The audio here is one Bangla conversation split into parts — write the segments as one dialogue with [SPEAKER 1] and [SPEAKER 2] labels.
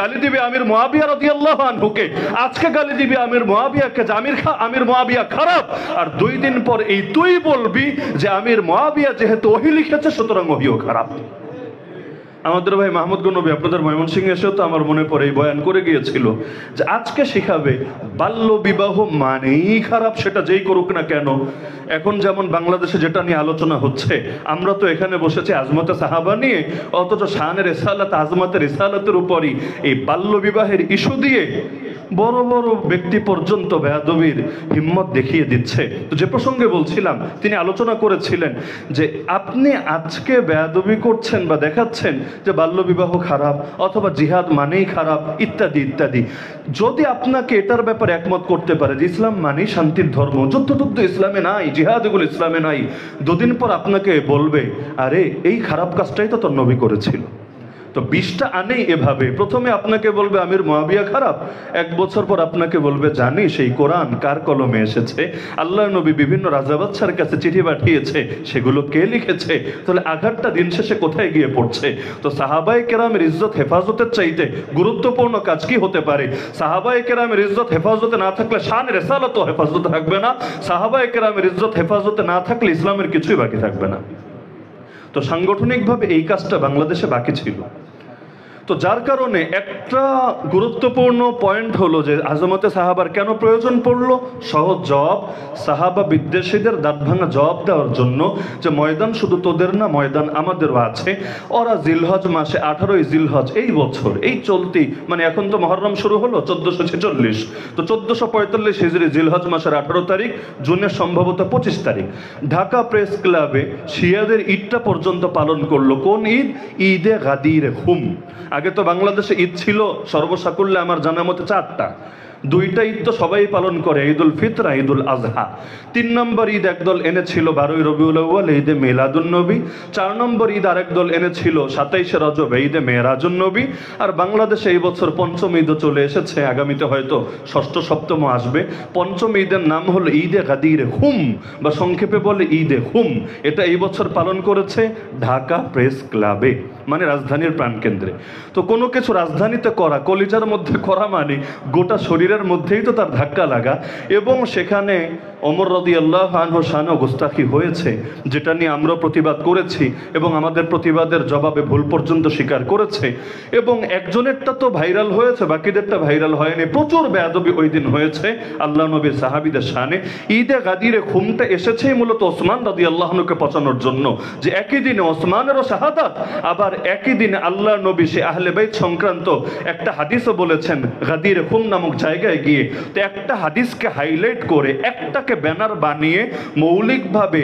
[SPEAKER 1] গালি দিবে আমির মুয়াবিয়া রাদিয়াল্লাহু আনহুকে, আজকে গালি দিবে আমির মুয়াবিয়াকে যে আমির মুয়াবিয়া খারাপ, আর 2 দিন পর এই তুই বলবি যে আমির মুয়াবিয়া যেহেতু ওহী লিখেছে সুতরাং ওহীও খারাপ। আমাদের ভাই মাহমুদ গনবী আপনাদের ময়মনসিংহে এসেও তো আমার মনে পড়ে এই বয়ান করে গিয়েছিল যে আজকে শিখাবে বাল্য বিবাহ মানেই খারাপ, সেটা যেই করুক না কেন। এখন যেমন বাংলাদেশে যেটা নিয়ে আলোচনা হচ্ছে, আমরা তো এখানে বসেছি আজমতে সাহাবা নিয়ে, অথচ শানের রিসালাত আজমতের রিসালাতের উপরই এই বাল্য বিবাহের ইস্যু দিয়ে বড় বড় ব্যক্তি পর্যন্ত বেয়াদবির হিম্মত দেখিয়ে দিচ্ছে। তো যে প্রসঙ্গে বলছিলাম, তিনি আলোচনা করেছিলেন যে আপনি আজকে বেয়াদবি করছেন বা দেখাচ্ছেন যে বাল্যবিবাহ খারাপ অথবা জিহাদ মানেই খারাপ ইত্যাদি ইত্যাদি। যদি আপনাকে এটার ব্যাপারে একমত করতে পারে যে ইসলাম মানেই শান্তির ধর্ম, যুদ্ধ ইসলামে নাই, জিহাদ এগুলো ইসলামে নাই, 2 দিন পর আপনাকে বলবে আরে এই খারাপ কাজটাই তো তোর নবী করেছিল। তো 20টা আনেই এভাবে, প্রথমে আপনাকে বলবে আমির মুয়াবিয়া খারাপ, 1 বছর পর আপনাকে বলবে জানি সেই কোরআন কার কলমে এসেছে, আল্লাহ নবী বিভিন্ন রাজা বাদশার কাছে চিঠি পাঠিয়েছে, সেগুলো কে লিখেছে। তাহলে আঘাতটা দিন শেষে কোথায় গিয়ে পড়ছে? তো সাহাবায়ে কেরামের ইজ্জত হেফাজতের চাইতে গুরুত্বপূর্ণ কাজ কি হতে পারে? সাহাবায়ে কেরামের ইজ্জত হেফাজতে না থাকলে শান রিসালাতও হেফাজতে থাকবে না, সাহাবায়ে কেরামের ইজ্জত হেফাজতে না থাকলে ইসলামের কিছুই বাকি থাকবে না। তো সাংগঠনিকভাবে এই কাজটা বাংলাদেশে বাকি ছিল। তো যার কারণে একটা গুরুত্বপূর্ণ পয়েন্ট হলো যে আজমতে সাহাবার কেন প্রয়োজন পড়লো? সহজ জবাব, সাহাবা বিদ্বেষীদের দাঁত ভাঙা জবাব দেওয়ার জন্য যে ময়দান শুধু তোদের না, ময়দান আমাদেরও আছে। ওরা জিলহজ মাসে 18ই জিলহজ এই বছর এই চলতি, মানে এখন তো মহররম শুরু হলো 1446, তো 1445 হিজরি জিলহজ মাসের 18 তারিখ, জুনের সম্ভবত 25 তারিখ ঢাকা প্রেস ক্লাবে শিয়াদের ঈদটা পর্যন্ত পালন করলো। কোন ঈদ? ঈদে গাদির হুম। আগে তো বাংলাদেশে ঈদ ছিল সর্বসাকুল্যে আমার জানা মতে 4টা, 2টা ঈদ তো সবাই পালন করে, ঈদুল ফিতর, ঈদুল আজহা। 3 নম্বর ঈদ একদল এনেছিল 12ই রবিউল আউয়াল, ঈদে মিলাদুন নবী। 4 নম্বর ঈদ আরেক দল এনেছিল 27শে রজব, ঈদে মেরাজুন নবী। আর বাংলাদেশে এই বছর 5ম ঈদও চলে এসেছে, আগামীতে হয়তো 6ষ্ঠ 7ম আসবে। 5ম ঈদের নাম হলো ঈদে গাদির হুম, বা সংক্ষেপে বলে ঈদে হুম। এটা এই বছর পালন করেছে ঢাকা প্রেস ক্লাবে, মানে রাজধানীর প্রাণকেন্দ্রে। তো কোনো কিছু রাজধানীতে করা, কলিজার মধ্যে করা মানে গোটা শরীরের মধ্যেই তো তার ধাক্কা লাগা। এবং সেখানে ওমর রাদিয়াল্লাহু আনহু শানে গোস্তাখি হয়েছে, যেটা নিয়ে আমরা প্রতিবাদ করেছি এবং আমাদের প্রতিবাদের জবাবে ভুল পর্যন্ত স্বীকার করেছে। এবং একজনেরটা তো ভাইরাল হয়েছে, বাকিদেরটা ভাইরাল হয়নি। প্রচুর বেয়াদবি ওই দিন হয়েছে আল্লাহ নবীর সাহাবীদের শানে। ঈদে গাদিরে খুমটা এসেছেই মূলত ওসমান রাদিয়াল্লাহু আনহুকে পচানোর জন্য, যে একই দিনে ওসমানেরও শাহাদাত, আবার একই দিনে আল্লাহ নবী সে আহলে বাইত সংক্রান্ত একটা হাদিসও বলেছেন গাদির খুম নামক জায়গায় গিয়ে। তো একটা হাদিসকে হাইলাইট করে একটাকে ব্যানার বানিয়ে মৌলিকভাবে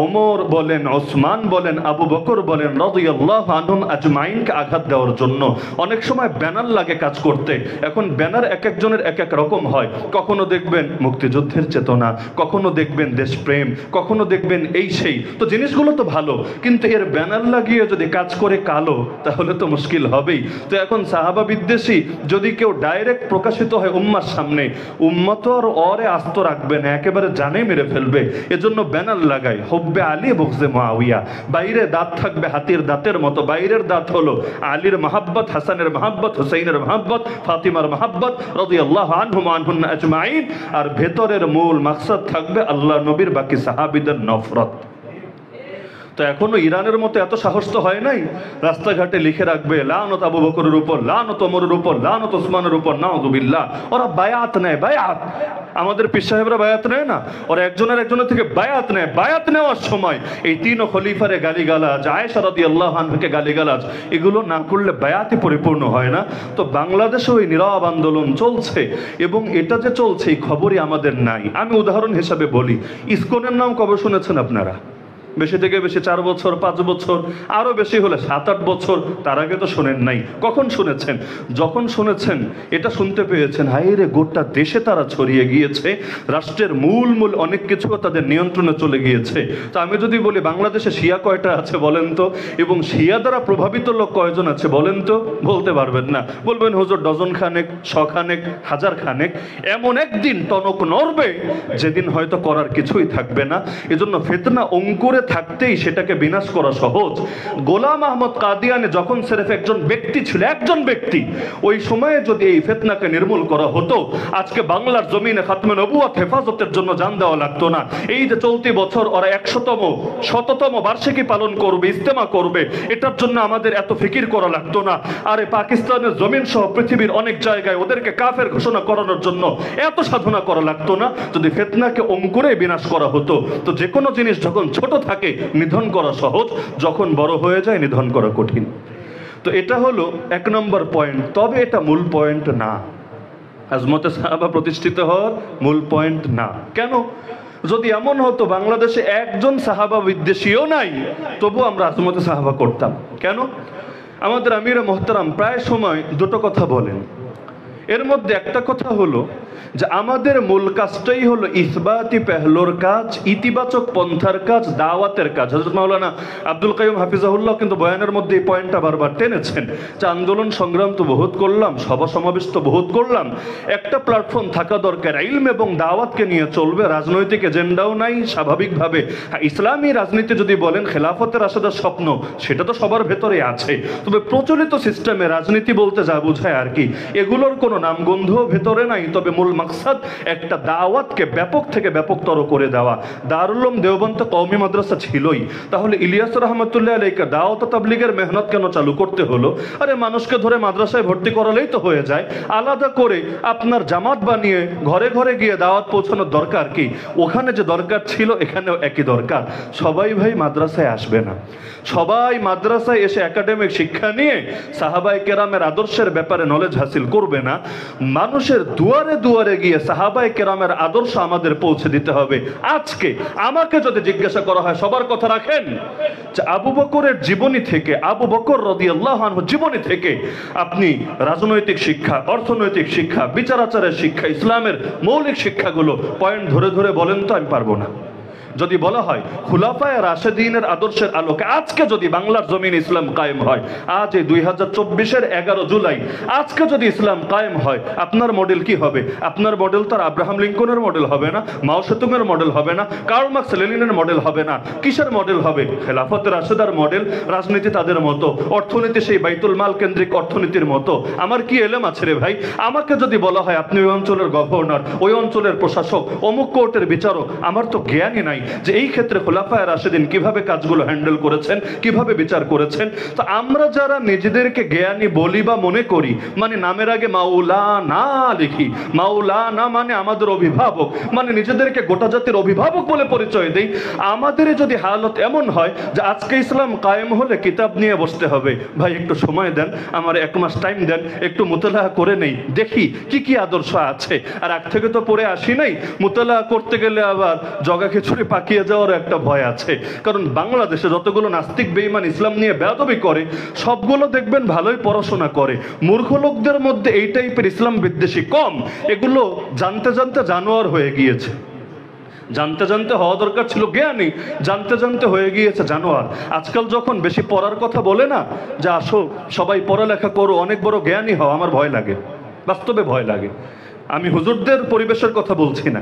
[SPEAKER 1] ওমর বলেন, ওসমান বলেন, আবু বকর বলেন রাদিয়াল্লাহু আনহুম আজমাইনকে আঘাত দেওয়ার জন্য। অনেক সময় ব্যানার লাগে কাজ করতে। এখন ব্যানার এক একজনের এক এক রকম হয়। কখনো দেখবেন মুক্তিযুদ্ধের চেতনা, কখনো দেখবেন দেশপ্রেম, কখনো দেখবেন এই সেই। তো জিনিসগুলো তো ভালো, কিন্তু এর ব্যানার লাগিয়ে যদি কাজ করে কালো, তাহলে তো মুশকিল হবেই। তো এখন সাহাবা বিদ্বেষী যদি কেউ ডাইরেক্ট প্রকাশিত হয় উম্মার সামনে, উম্মা তো আর ওরে আস্ত রাখবে না, একেবারে জানে মেরে ফেলবে। এজন্য ব্যানার লাগায় হুব্বে আলী বুগজে মুআবিয়া। বাইরে দাঁত থাকবে হাতির দাঁতের মতো, বাইরের দাঁত হলো আলীর মহাব্বত, হাসানের মহাব্বত, হুসাইনের মহাব্বত, ফাতিমার মহাব্বত রাদিয়াল্লাহু আনহুম আনহুন্না আজমাইন। আর ভেতরের মূল মাকসাদ থাকবে আল্লাহ নবীর বাকি সাহাবীদের নফরত। তো এখনো ইরানের মতো এত সাহস তো হয় নাই রাস্তাঘাটে লিখে রাখবে লানত আবু বকরের উপর, লানত ওমরের উপর, লানত ওসমানের উপর, নাউযুবিল্লাহ। ওরা বায়াত নেয়, বায়াত। আমাদের পীর সাহেবরা বায়াত নেয় না, ওরা একজনের থেকে বায়াত নেয়। বায়াত নেওয়ার সময় এই 3 খলিফারে গালিগালাজ, আয়েশা রাদিয়াল্লাহু আনহাকে গালিগালাজ, এগুলো না করলে বায়াতই পরিপূর্ণ হয় না। তো বাংলাদেশে ওই নীরব আন্দোলন চলছে, এবং এটা যে চলছে এই খবরই আমাদের নাই। আমি উদাহরণ হিসাবে বলি, ইসকনের নাম কবে শুনেছেন আপনারা? বেশি থেকে বেশি 4 বছর, 5 বছর, আরো বেশি হলে 7-8 বছর। তার আগে তো শোনেন নাই। কখন শুনেছেন? যখন শুনেছেন এটা শুনতে পেয়েছেন হায় রে গোটা দেশে তারা ছড়িয়ে গিয়েছে, রাষ্ট্রের মূল অনেক কিছু তাদের নিয়ন্ত্রণে চলে গিয়েছে। তো আমি যদি বলি বাংলাদেশে শিয়া কয়টা আছে বলেন তো, এবং শিয়া দ্বারা প্রভাবিত লোক কয়জন আছে বলেন তো? বলতে পারবেন না। বলবেন হুজুর ডজন খানেক, 100 খানেক, 1000 খানেক। এমন একদিন টনক নড়বে যেদিন হয়তো করার কিছুই থাকবে না। এজন্য ফিতনা অঙ্কুরে থাকতেই সেটাকে বিনাশ করা সহজ। গোলাম আহমদ কাদিয়ানি যখন সিরেফ একজন ব্যক্তি ছিল, একজন ব্যক্তি, ওই সময়ে যদি এই ফিতনাকে নির্মূল করা হতো, আজকে বাংলার জমিনে খাতমে নবুয়ত হেফাজতের জন্য জান দেওয়া লাগতো না। এই যে চলতি বছর ওরা 100তম বার্ষিকী পালন করবে, ইজতেমা করবে, এটার জন্য আমাদের এত ফিকির করা লাগতো না। আরে পাকিস্তানের জমিন সহ পৃথিবীর অনেক জায়গায় ওদেরকে কাফের ঘোষণা করানোর জন্য এত সাধনা করা লাগতো না, যদি ফিতনাকে অঙ্কুরে বিনাশ করা হতো। তো যে কোনো জিনিস যখন ছোট থাকে নিধন করা সহজ, যখন বড় হয়ে যায় নিধন করা কঠিন। তো এটা হলো 1 নম্বর পয়েন্ট। তবে এটা মূল পয়েন্ট না, আজমতে সাহাবা প্রতিষ্ঠিত হওয়ার মূল পয়েন্ট না। কেন? যদি এমন হতো বাংলাদেশে একজন সাহাবা বিদ্বেষীও নাই, তবু আমরা আজমতে সাহাবা করতাম কেন? আমাদের আমিরে মোহতারাম প্রায় সময় দুটো কথা বলেন। এর মধ্যে একটা কথা হলো যে আমাদের মূল কাজটাই হলো ইসবাতি পেহলোর কাজ, ইতিবাচক পন্থার কাজ, দাওয়াতের কাজ। হযরত মাওলানা আব্দুল কাইয়ুম হাফিজাহুল্লাহ কিন্তু বয়ানের মধ্যে এই পয়েন্টটা বারবার টেনেছেন যে আন্দোলন সংগ্রাম তো বহুত করলাম, সভা সমাবেশ তো বহুত করলাম, একটা প্ল্যাটফর্ম থাকা দরকার, ইলম এবং দাওয়াতকে নিয়ে চলবে। রাজনৈতিক এজেন্ডাও নাই স্বাভাবিকভাবে। ইসলামী রাজনীতি যদি বলেন খেলাফতের রাশেদার স্বপ্ন, সেটা তো সবার ভেতরে আছে, তবে প্রচলিত সিস্টেমে রাজনীতি বলতে যা বোঝায় আর কি, এগুলোর কোনো নামগন্ধ ভেতরে নাই। তবে মূল মাকসাদ একটা দাওয়াতকে ব্যাপক থেকে ব্যাপকতর করে দেওয়া। দারুল উলুম দেওবন্দ কওমি মাদ্রাসা ছিলই, তাহলে ইলিয়াস রহমতুল্লাহ আলাইহি দাওয়াত ও তাবলীগের মেহনত কেন চালু করতে হলো? আরে মানুষকে ধরে মাদ্রাসায় ভর্তি করালেই তো হয়ে যায়। আলাদা করে আপনার জামাত বানিয়ে ঘরে ঘরে গিয়ে দাওয়াত পৌঁছানোর দরকার কি? ওখানে যে দরকার ছিল এখানেও একই দরকার। সবাই ভাই মাদ্রাসায় আসবে না, সবাই মাদ্রাসায় এসে একাডেমিক শিক্ষা নিয়ে সাহাবায়ে কেরামের আদর্শের ব্যাপারে নলেজ হাসিল করবে না। মানুষের দুয়ারে দুয়ারে গিয়ে সাহাবায়ে কেরামের আদর্শ আমাদের পৌঁছে দিতে হবে। আজকে আমাকে যদি জিজ্ঞাসা করা হয়, সবার কথা রাখেন যে আবু বকরের জীবনী থেকে, আবু বকর রাদিয়াল্লাহু আনহু জীবনী থেকে আপনি রাজনৈতিক শিক্ষা, অর্থনৈতিক শিক্ষা, বিচার আচারের শিক্ষা, ইসলামের মৌলিক শিক্ষাগুলো পয়েন্ট ধরে ধরে বলেন তো, আমি পারবো না। যদি বলা হয় খুলাফায়ে রাশেদিনের আদর্শের আলোকে আজকে যদি বাংলার জমিন ইসলাম কায়েম হয়, আজ এই 2024-এর 11 জুলাই আজকে যদি ইসলাম কায়েম হয়, আপনার মডেল কি হবে? আপনার মডেল তো আর আব্রাহাম লিঙ্কনের মডেল হবে না, মাও সেতুংয়ের মডেল হবে না, কার্ল মার্কস লেনিনের মডেল হবে না। কিসের মডেল হবে? খেলাফতে রাশেদার মডেল। রাজনীতি তাদের মতো, অর্থনীতি সেই বাইতুল মাল কেন্দ্রিক অর্থনীতির মতো। আমার কি এলেম আছে রে ভাই? আমাকে যদি বলা হয় আপনি ওই অঞ্চলের গভর্নর, ওই অঞ্চলের প্রশাসক, অমুক কোর্টের বিচারক, আমার তো জ্ঞানই নাই যে এই ক্ষেত্রে খোলাফায়ে রাশেদিন কিভাবে কাজগুলো হ্যান্ডেল করেছেন, কিভাবে বিচার করেছেন। তো আমরা যারা নিজেদেরকে জ্ঞানী বলি বা মনে করি, মানে নামের আগে মাওলানা লিখি, মাওলানা মানে আমাদের অভিভাবক, মানে নিজেদেরকে গোটা জাতির অভিভাবক বলে পরিচয় দেই, আমাদের যদি হালত এমন হয় যে আজকে ইসলাম কায়েম হলে কিতাব নিয়ে বসতে হবে, ভাই একটু সময় দেন, আমার 1 মাস টাইম দেন, একটু মুতালাহা করে নেই, দেখি কি কি আদর্শ আছে। আর আগ থেকে তো পড়ে আসি নাই, মুতালাহা করতে গেলে আবার জগা খিচুড়ি পাকিয়ে যাওয়ার একটা ভয় আছে। কারণ বাংলাদেশে যতগুলো নাস্তিক বেঈমান ইসলাম নিয়ে বেয়াদবি করে, সবগুলো দেখবেন ভালোই পড়াশোনা করে। মূর্খ লোকদের মধ্যে এই টাইপের ইসলাম বিদ্বেষী কম। এগুলো জানতে জানতে জানোয়ার হয়ে গিয়েছে। জানতে জানতে হওয়া দরকার ছিল জ্ঞানী, জানতে জানতে হয়ে গিয়েছে জানোয়ার। আজকাল যখন বেশি পড়ার কথা বলে না, যে আসো সবাই পড়ালেখা করো, অনেক বড় জ্ঞানী হও, আমার ভয় লাগে, বাস্তবে ভয় লাগে। আমি হুজুরদের পরিবেশের কথা বলছি না।